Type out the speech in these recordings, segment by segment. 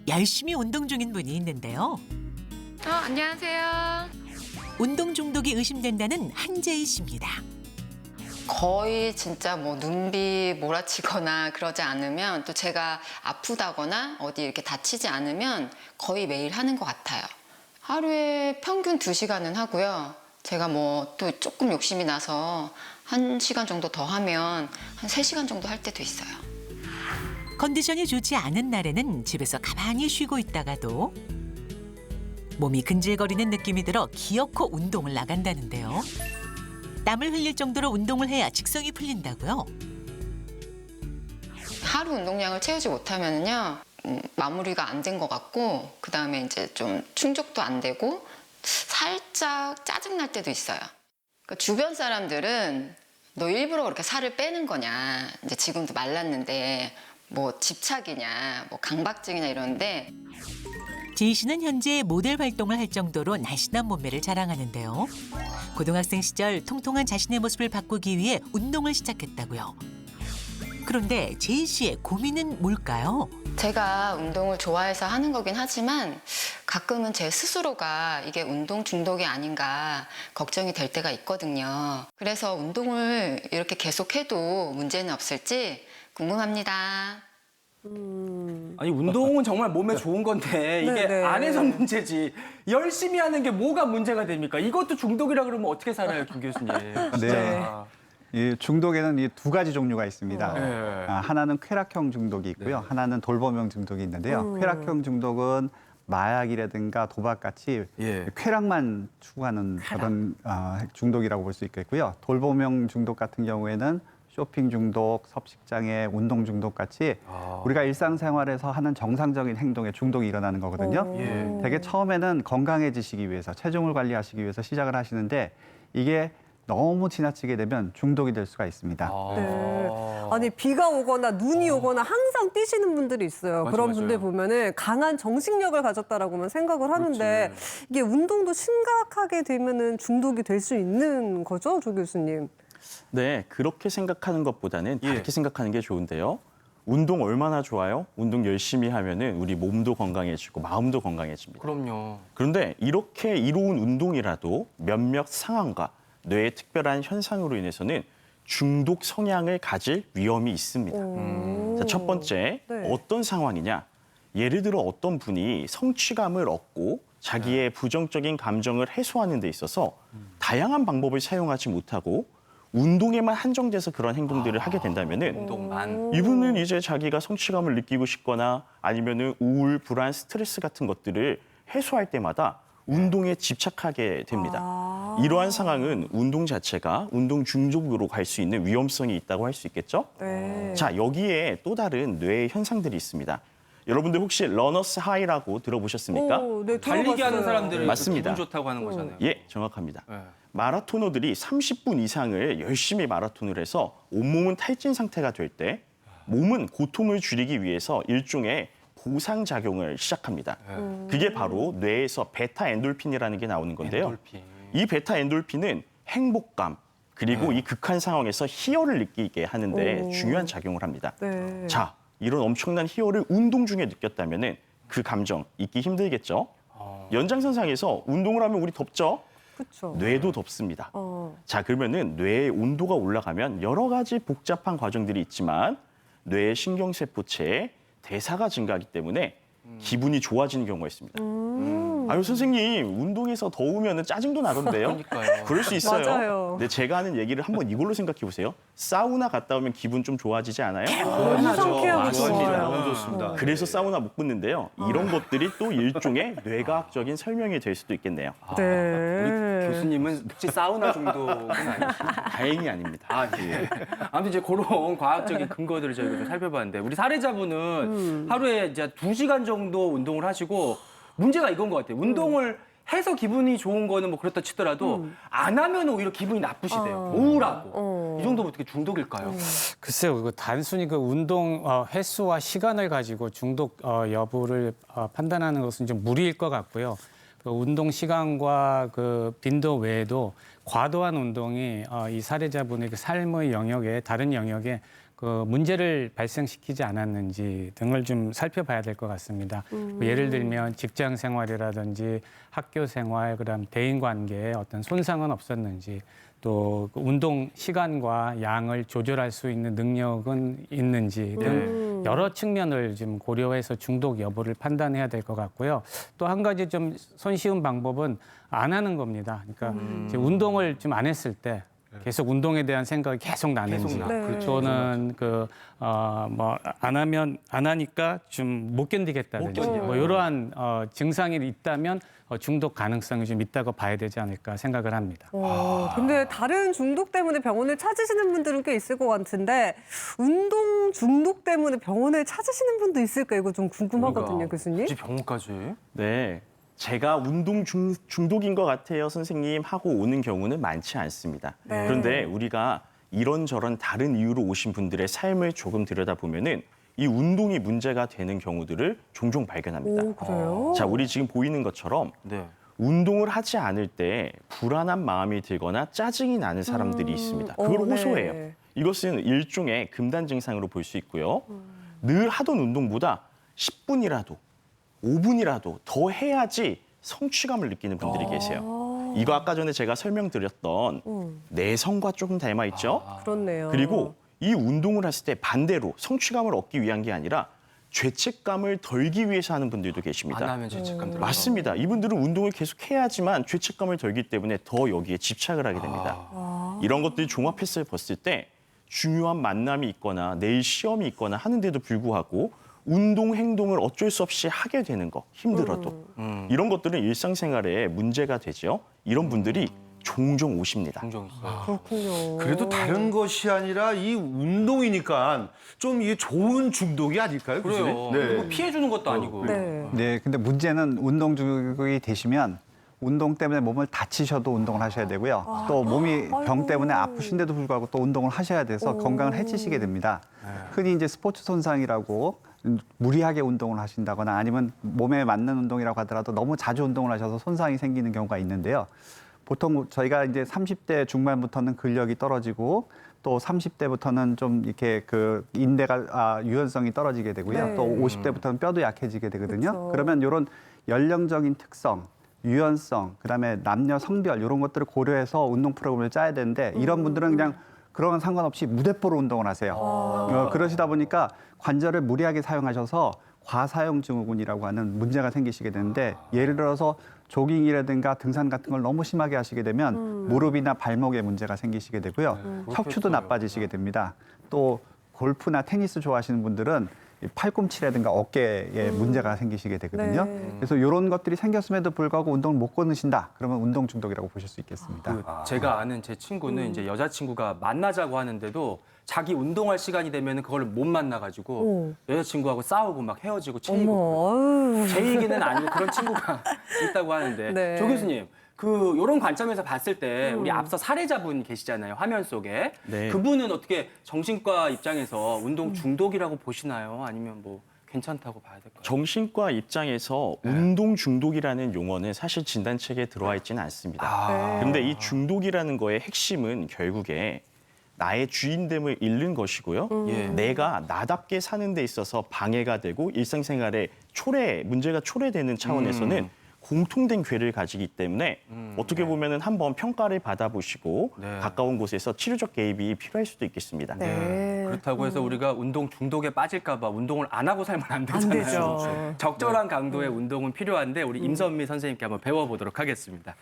열심히 운동 중인 분이 있는데요. 안녕하세요. 운동 중독이 의심된다는 한재희 씨입니다. 거의 진짜 뭐 눈비 몰아치거나 그러지 않으면 또 제가 아프다거나 어디 이렇게 다치지 않으면 거의 매일 하는 것 같아요. 하루에 평균 2시간은 하고요. 제가 뭐 또 조금 욕심이 나서 1시간 정도 더 하면 한 3시간 정도 할 때도 있어요. 컨디션이 좋지 않은 날에는 집에서 가만히 쉬고 있다가도 몸이 근질거리는 느낌이 들어 기어코 운동을 나간다는데요. 땀을 흘릴 정도로 운동을 해야 직성이 풀린다고요. 하루 운동량을 채우지 못하면요 마무리가 안 된 것 같고 그 다음에 이제 좀 충족도 안 되고 살짝 짜증 날 때도 있어요. 그러니까 주변 사람들은 너 일부러 그렇게 살을 빼는 거냐, 이제 지금도 말랐는데 뭐 집착이냐, 뭐 강박증이냐 이러는데 지희 씨는 현재 모델 활동을 할 정도로 날씬한 몸매를 자랑하는데요. 고등학생 시절 통통한 자신의 모습을 바꾸기 위해 운동을 시작했다고요. 그런데 지희 씨의 고민은 뭘까요? 제가 운동을 좋아해서 하는 거긴 하지만 가끔은 제 스스로가 이게 운동 중독이 아닌가 걱정이 될 때가 있거든요. 그래서 운동을 이렇게 계속해도 문제는 없을지 궁금합니다. 아니 운동은 정말 몸에 좋은 건데 이게 네네. 안에서 문제지. 열심히 하는 게 뭐가 문제가 됩니까? 이것도 중독이라 그러면 어떻게 살아요, 김 교수님? 네. 이 중독에는 이 두 가지 종류가 있습니다. 네. 하나는 쾌락형 중독이 있고요. 하나는 돌봄형 중독이 있는데요. 쾌락형 중독은 마약이라든가 도박같이 쾌락만 추구하는 그런 중독이라고 볼 수 있겠고요. 돌봄형 중독 같은 경우에는 쇼핑 중독, 섭식장애, 운동 중독 같이 우리가 일상생활에서 하는 정상적인 행동에 중독이 일어나는 거거든요. 되게 처음에는 건강해지시기 위해서, 체중을 관리하시기 위해서 시작을 하시는데 이게 너무 지나치게 되면 중독이 될 수가 있습니다. 네. 아니 비가 오거나 눈이 오거나 항상 뛰시는 분들이 있어요. 맞아, 그런 맞아요. 분들 보면은 강한 정신력을 가졌다라고만 생각을 하는데 이게 운동도 심각하게 되면은 중독이 될 수 있는 거죠, 조 교수님? 네, 그렇게 생각하는 것보다는 다르게 생각하는 게 좋은데요. 운동 얼마나 좋아요? 운동 열심히 하면은 우리 몸도 건강해지고 마음도 건강해집니다. 그럼요. 그런데 이렇게 이로운 운동이라도 몇몇 상황과 뇌의 특별한 현상으로 인해서는 중독 성향을 가질 위험이 있습니다. 자, 첫 번째, 네. 어떤 상황이냐? 예를 들어 어떤 분이 성취감을 얻고 자기의 부정적인 감정을 해소하는 데 있어서 다양한 방법을 사용하지 못하고 운동에만 한정돼서 그런 행동들을 하게 된다면은 운동만. 이분은 이제 자기가 성취감을 느끼고 싶거나 아니면은 우울, 불안, 스트레스 같은 것들을 해소할 때마다 운동에 집착하게 됩니다. 이러한 상황은 운동 자체가 운동 중독으로 갈 수 있는 위험성이 있다고 할 수 있겠죠? 네. 자, 여기에 또 다른 뇌의 현상들이 있습니다. 여러분들 혹시 러너스 하이라고 들어보셨습니까? 오, 네, 달리기 하는 들어봤어요. 사람들은 맞습니다. 기분 좋다고 하는 거잖아요. 예, 정확합니다. 네. 마라토너들이 30분 이상을 열심히 마라톤을 해서 온몸은 탈진 상태가 될 때 몸은 고통을 줄이기 위해서 일종의 보상작용을 시작합니다. 그게 바로 뇌에서 베타 엔돌핀이라는 게 나오는 건데요. 엔돌핀. 이 베타 엔돌핀은 행복감 그리고 이 극한 상황에서 희열을 느끼게 하는데 중요한 작용을 합니다. 네. 자, 이런 엄청난 희열을 운동 중에 느꼈다면은 그 감정 잊기 힘들겠죠? 연장선상에서 운동을 하면 우리 덥죠? 그렇죠. 뇌도 덥습니다. 자, 그러면은 뇌의 온도가 올라가면 여러 가지 복잡한 과정들이 있지만 뇌의 신경세포체에 대사가 증가하기 때문에 기분이 좋아지는 경우가 있습니다. 아유, 선생님, 운동에서 더우면 짜증도 나던데요? 그러니까요. 그럴 수 있어요. 맞아요. 근데 제가 하는 얘기를 한번 이걸로 생각해 보세요. 사우나 갔다 오면 기분 좀 좋아지지 않아요? 상쾌하고 맞습니다. 좋아요. 너무 좋습니다. 그래서 사우나 못 붙는데요. 이런 것들이 또 일종의 뇌과학적인 설명이 될 수도 있겠네요. 네. 교수님은 혹시 사우나 중독은 아니시죠? 다행히 아닙니다. 아, 예. 아무튼 이제 그런 과학적인 근거들을 저희가 좀 살펴봤는데 우리 사례자분은 하루에 이제 2시간 정도 운동을 하시고 문제가 이건 것 같아요. 운동을 해서 기분이 좋은 거는 뭐 그렇다 치더라도 안 하면 오히려 기분이 나쁘시대요. 우울하고. 이 정도면 어떻게 중독일까요? 글쎄요, 그 단순히 그 운동 횟수와 시간을 가지고 중독 여부를 판단하는 것은 좀 무리일 것 같고요. 그 운동 시간과 그 빈도 외에도 과도한 운동이 이 사례자분의 그 삶의 영역에 다른 영역에 그 문제를 발생시키지 않았는지 등을 좀 살펴봐야 될 것 같습니다. 예를 들면 직장 생활이라든지 학교 생활, 그다음 대인 관계에 어떤 손상은 없었는지, 또그 운동 시간과 양을 조절할 수 있는 능력은 있는지 등 여러 측면을 좀 고려해서 중독 여부를 판단해야 될 것 같고요. 또 한 가지 좀 손쉬운 방법은 안 하는 겁니다. 그러니까 이제 운동을 좀 안 했을 때 계속 운동에 대한 생각이 계속 나는지, 네. 또는 뭐 안 하니까 좀 못 견디겠다든지, 뭐 이러한 증상이 있다면 중독 가능성이 좀 있다고 봐야 되지 않을까 생각을 합니다. 근데 다른 중독 때문에 병원을 찾으시는 분들은 꽤 있을 것 같은데 운동 중독 때문에 병원을 찾으시는 분도 있을까 이거 좀 궁금하거든요, 교수님. 굳이 병원까지? 네. 제가 운동 중독인 것 같아요, 선생님 하고 오는 경우는 많지 않습니다. 네. 그런데 우리가 이런저런 다른 이유로 오신 분들의 삶을 조금 들여다보면은 이 운동이 문제가 되는 경우들을 종종 발견합니다. 오, 그래요? 자, 우리 지금 보이는 것처럼 네. 운동을 하지 않을 때 불안한 마음이 들거나 짜증이 나는 사람들이 있습니다. 그걸 네. 호소해요. 이것은 일종의 금단 증상으로 볼 수 있고요. 늘 하던 운동보다 10분이라도 5분이라도 더 해야지 성취감을 느끼는 분들이 계세요. 이거 아까 전에 제가 설명드렸던 내성과 조금 닮아 있죠? 그렇네요. 그리고 이 운동을 했을 때 반대로 성취감을 얻기 위한 게 아니라 죄책감을 덜기 위해서 하는 분들도 계십니다. 안 하면 죄책감 들어요. 맞습니다. 이분들은 운동을 계속 해야지만 죄책감을 덜기 때문에 더 여기에 집착을 하게 됩니다. 이런 것들이 종합해서 봤을 때 중요한 만남이 있거나 내일 시험이 있거나 하는데도 불구하고 운동 행동을 어쩔 수 없이 하게 되는 거, 힘들어도. 이런 것들은 일상생활에 문제가 되죠. 이런 분들이 종종 오십니다. 종종 있어요. 그렇군요. 그래도 다른 것이 아니라 이 운동이니까 좀 이게 좋은 중독이 아닐까요? 그래요. 교수님? 그리고 피해 주는 것도 아니고. 네. 네, 근데 문제는 운동 중독이 되시면 운동 때문에 몸을 다치셔도 운동을 하셔야 되고요. 또 몸이 병 때문에 아프신데도 불구하고 또 운동을 하셔야 돼서 건강을 해치시게 됩니다. 흔히 이제 스포츠 손상이라고 무리하게 운동을 하신다거나 아니면 몸에 맞는 운동이라고 하더라도 너무 자주 운동을 하셔서 손상이 생기는 경우가 있는데요. 보통 저희가 이제 30대 중반부터는 근력이 떨어지고 또 30대부터는 좀 이렇게 그 인대가 유연성이 떨어지게 되고요. 네. 또 50대부터는 뼈도 약해지게 되거든요. 그렇죠. 그러면 이런 연령적인 특성, 유연성, 그다음에 남녀 성별 이런 것들을 고려해서 운동 프로그램을 짜야 되는데 이런 분들은 그냥 그런 건 상관없이 무대뽀로 운동을 하세요. 그러시다 보니까 관절을 무리하게 사용하셔서 과사용 증후군이라고 하는 문제가 생기시게 되는데 예를 들어서 조깅이라든가 등산 같은 걸 너무 심하게 하시게 되면 무릎이나 발목에 문제가 생기시게 되고요. 척추도 나빠지시게 됩니다. 또 골프나 테니스 좋아하시는 분들은 이 팔꿈치라든가 어깨에 문제가 생기시게 되거든요. 네. 그래서 이런 것들이 생겼음에도 불구하고 운동을 못 끊으신다. 그러면 운동 중독이라고 보실 수 있겠습니다. 그 제가 아는 제 친구는 이제 여자친구가 만나자고 하는데도 자기 운동할 시간이 되면 그걸 못 만나가지고 여자친구하고 싸우고 막 헤어지고 체이고. 어머, 아유. 제 얘기는 아니고 그런 친구가 있다고 하는데. 네. 조 교수님, 이런 관점에서 봤을 때 우리 앞서 사례자분 계시잖아요, 화면 속에. 네. 그분은 어떻게 정신과 입장에서 운동 중독이라고 보시나요? 아니면 뭐 괜찮다고 봐야 될까요? 정신과 입장에서 운동 중독이라는 용어는 사실 진단책에 들어와 있지는 않습니다. 그런데 이 중독이라는 거의 핵심은 결국에 나의 주인됨을 잃는 것이고요. 예. 내가 나답게 사는 데 있어서 방해가 되고 일상생활에 문제가 초래되는 차원에서는 공통된 괴를 가지기 때문에 어떻게 보면은 한번 평가를 받아보시고 네. 가까운 곳에서 치료적 개입이 필요할 수도 있겠습니다. 네. 그렇다고 해서 우리가 운동 중독에 빠질까 봐 운동을 안 하고 살면 안 되잖아요. 되죠. 적절한 강도의 운동은 필요한데 우리 임선미 선생님께 한번 배워보도록 하겠습니다.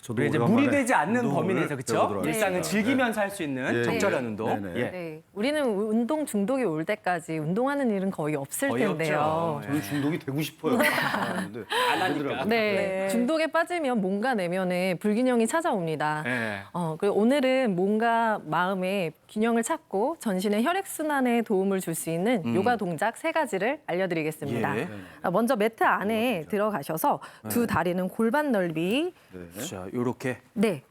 저도 우리 이제 오랜만에 무리되지 않는 범위 운동을 내에서 그렇죠? 배워보도록 일상을 하겠습니다. 즐기면서 할 수 있는 예, 적절한 예. 운동. 네네. 예. 네, 우리는 운동 중독이 올 때까지 운동하는 일은 거의 없을 거의 텐데요. 없죠. 저는 중독이 되고 싶어요. 근데 안 하니까. 네, 중독에 빠지면 몸과 내면에 불균형이 찾아옵니다. 예. 그리고 오늘은 몸과 마음의 균형을 찾고 전신의 혈액순환에 도움을 줄 수 있는 요가 동작 3가지를 알려드리겠습니다. 예. 먼저 매트 안에 들어가셔서 두 다리는 골반 넓이, 자, 요렇게. 네.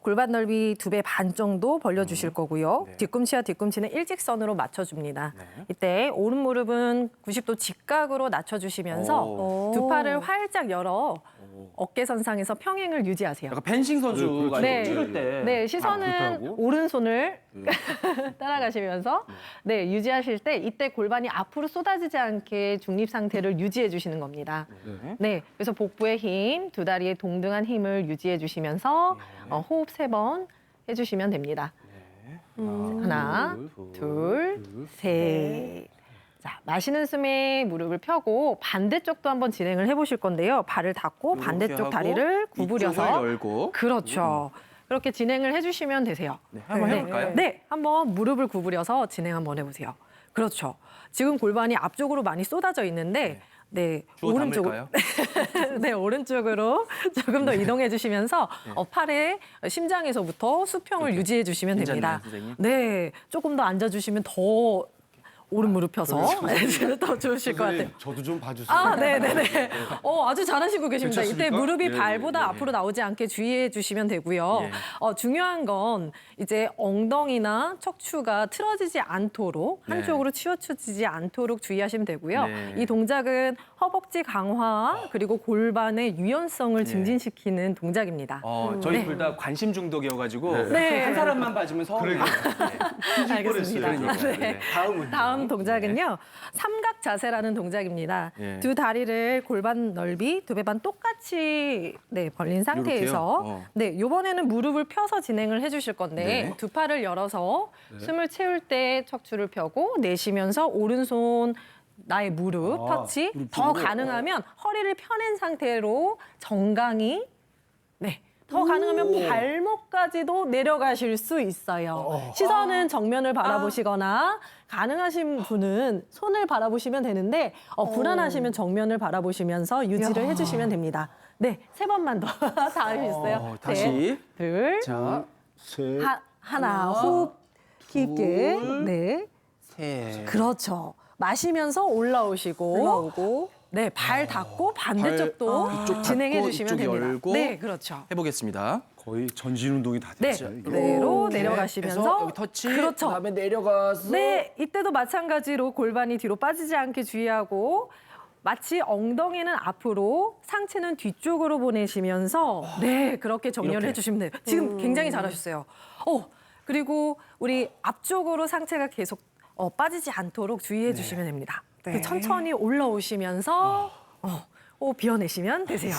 골반 넓이 2배 반 정도 벌려주실 거고요. 네. 뒤꿈치와 뒤꿈치는 일직선으로 맞춰줍니다. 이때 오른 무릎은 90도 직각으로 낮춰주시면서 오. 두 팔을 활짝 열어 어깨선상에서 평행을 유지하세요. 약간 펜싱 선수가 네. 찍을 때. 네, 시선은 그렇다고? 오른손을 따라가시면서 네, 유지하실 때 이때 골반이 앞으로 쏟아지지 않게 중립 상태를 유지해 주시는 겁니다. 네, 그래서 복부의 힘, 두 다리의 동등한 힘을 유지해 주시면서 호흡 3번 해주시면 됩니다. 하나, 둘, 셋. 자, 마시는 숨에 무릎을 펴고 반대쪽도 한번 진행을 해보실 건데요. 발을 닫고 반대쪽 하고 다리를 구부려서 이쪽을 열고. 그렇죠. 그렇게 진행을 해주시면 되세요. 네, 한번 해볼까요? 네, 한번 무릎을 구부려서 진행 한번 해보세요. 그렇죠. 지금 골반이 앞쪽으로 많이 쏟아져 있는데, 네, 주워 오른쪽으로, 네, 오른쪽으로 조금 더 이동해 주시면서 팔에 심장에서부터 수평을 유지해 주시면 됩니다. 괜찮나요, 선생님? 네, 조금 더 앉아주시면 더 오른 무릎 펴서 더 좋으실 것 같아요. 저도 좀 봐주세요. 아, 네네네. 아주 잘하시고 계십니다. 이때 괜찮습니까? 무릎이 예, 발보다 예, 예. 앞으로 나오지 않게 주의해 주시면 되고요. 예. 중요한 건 이제 엉덩이나 척추가 틀어지지 않도록 네. 한쪽으로 치우쳐지지 않도록 주의하시면 되고요. 네. 이 동작은 허벅지 강화 그리고 골반의 유연성을 증진시키는 동작입니다. 저희 네. 둘 다 관심 중독이어가지고 네. 한 사람만 봐주면 서운해요. 알겠습니다. 그러니까. 네. 다음은 다음 동작은요. 삼각 자세라는 동작입니다. 예. 두 다리를 골반 넓이 2배 반 똑같이 벌린 상태에서 요렇게요? 네, 이번에는 무릎을 펴서 진행을 해 주실 건데 네. 두 팔을 열어서 숨을 채울 때 척추를 펴고 내쉬면서 오른손 나의 무릎 터치 더 가능하면 허리를 펴낸 상태로 정강이 더 가능하면 발목까지도 내려가실 수 있어요. 시선은 정면을 바라보시거나 가능하신 분은 손을 바라보시면 되는데 불안하시면 정면을 바라보시면서 유지를 해주시면 됩니다. 네, 3번만 더 다 하셨어요. 다시. 셋, 둘, 자, 하나, 호흡 깊게. 네, 셋. 그렇죠. 마시면서 올라오시고. 네, 발 닫고 반대쪽도 이쪽 진행해 닫고 주시면 이쪽 됩니다. 열고. 네, 그렇죠. 해보겠습니다. 거의 전신 운동이 다 네, 됐죠. 이게. 그대로 내려가시면서 여기 터치. 그렇죠. 그다음에 내려가서. 네, 이때도 마찬가지로 골반이 뒤로 빠지지 않게 주의하고 마치 엉덩이는 앞으로 상체는 뒤쪽으로 보내시면서 네, 그렇게 정렬을 이렇게. 해주시면 돼요. 지금 굉장히 잘하셨어요. 그리고 우리 앞쪽으로 상체가 계속 빠지지 않도록 주의해 주시면 됩니다. 네. 천천히 올라오시면서 비워내시면 되세요.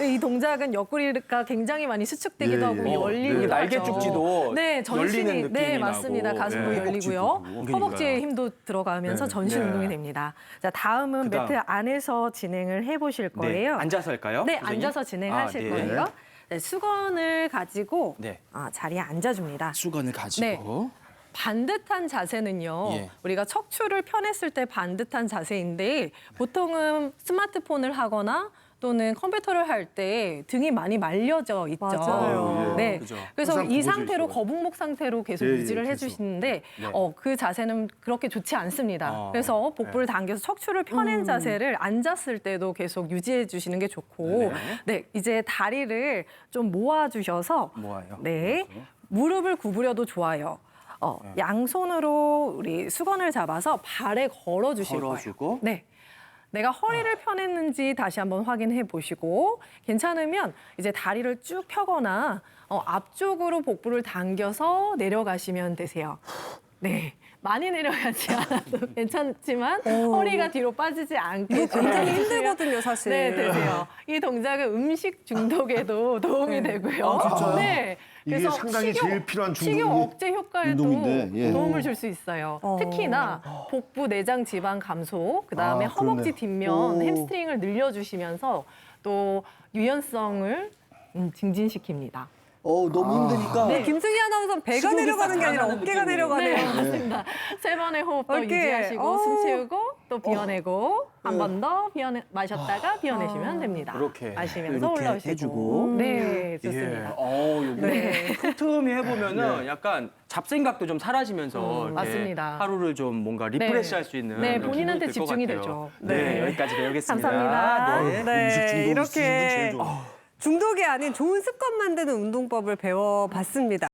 이 동작은 옆구리가 굉장히 많이 수축되기도 예, 하고 예. 열리기도 네, 하죠. 날개 쭉지도 네, 전신이 열리는 느낌이 네, 맞습니다. 나고. 가슴도 예. 열리고요. 허벅지도 허벅지에 힘도 들어가면서 네. 전신 네. 운동이 됩니다. 자, 다음은 그다음. 매트 안에서 진행을 해보실 네, 거예요. 앉아서 할까요? 네, 선생님? 앉아서 진행하실 네. 거예요. 네, 수건을 가지고 네. 자리에 앉아줍니다. 수건을 가지고. 반듯한 자세는요. 예. 우리가 척추를 펴냈을 때 반듯한 자세인데 보통은 스마트폰을 하거나 또는 컴퓨터를 할 때 등이 많이 말려져 있죠. 맞아요. 네. 그죠. 그래서 항상 이 굽어져 상태로 있어요. 거북목 상태로 계속 예, 예, 유지를 계속. 해주시는데 네. 그 자세는 그렇게 좋지 않습니다. 아, 그래서 복부를 당겨서 척추를 펴낸 자세를 앉았을 때도 계속 유지해 주시는 게 좋고 네, 이제 다리를 좀 모아주셔서 모아요. 네, 무릎을 구부려도 좋아요. 양손으로 우리 수건을 잡아서 발에 걸어주실 걸어주고. 거예요. 네. 내가 허리를 펴냈는지 다시 한번 확인해 보시고 괜찮으면 이제 다리를 쭉 펴거나 앞쪽으로 복부를 당겨서 내려가시면 되세요. 네. 많이 내려가지 않아도 괜찮지만 허리가 뒤로 빠지지 않게 이거 굉장히 주의해 주시면 힘들거든요, 사실. 네, 되세요. 이 동작은 음식 중독에도 도움이 되고요. 진짜요? 네. 이게 그래서 상당히 제일 필요한 식욕 억제 효과에도 운동인데, 예. 도움을 줄 수 있어요. 특히나 복부 내장 지방 감소, 그다음에 허벅지 그렇네. 뒷면 햄스트링을 늘려주시면서 또 유연성을 증진시킵니다. 너무 힘드니까. 네, 김승희 아나운서는 배가 내려가는 게 아니라 어깨가 내려가네요. 네, 맞습니다. 3번의 호흡 더 어깨. 유지하시고 숨 채우고 또 비워내고 한 번 더 마셨다가 비워내시면 됩니다. 이렇게. 마시면서 이렇게 올라오시고. 해주고. 네, 예. 좋습니다. 요거 네. 틈틈이 해보면은 약간 잡생각도 좀 사라지면서 이렇게 맞습니다. 하루를 좀 뭔가 리프레시할 수 있는 네, 그런 본인한테 기분이 될 것 집중이 같아요. 되죠. 네, 네. 여기까지 배우겠습니다. 감사합니다. 네. 네, 음식 중독 있으신 분 제일 이렇게 좋아요. 중독이 아닌 좋은 습관 만드는 운동법을 배워봤습니다.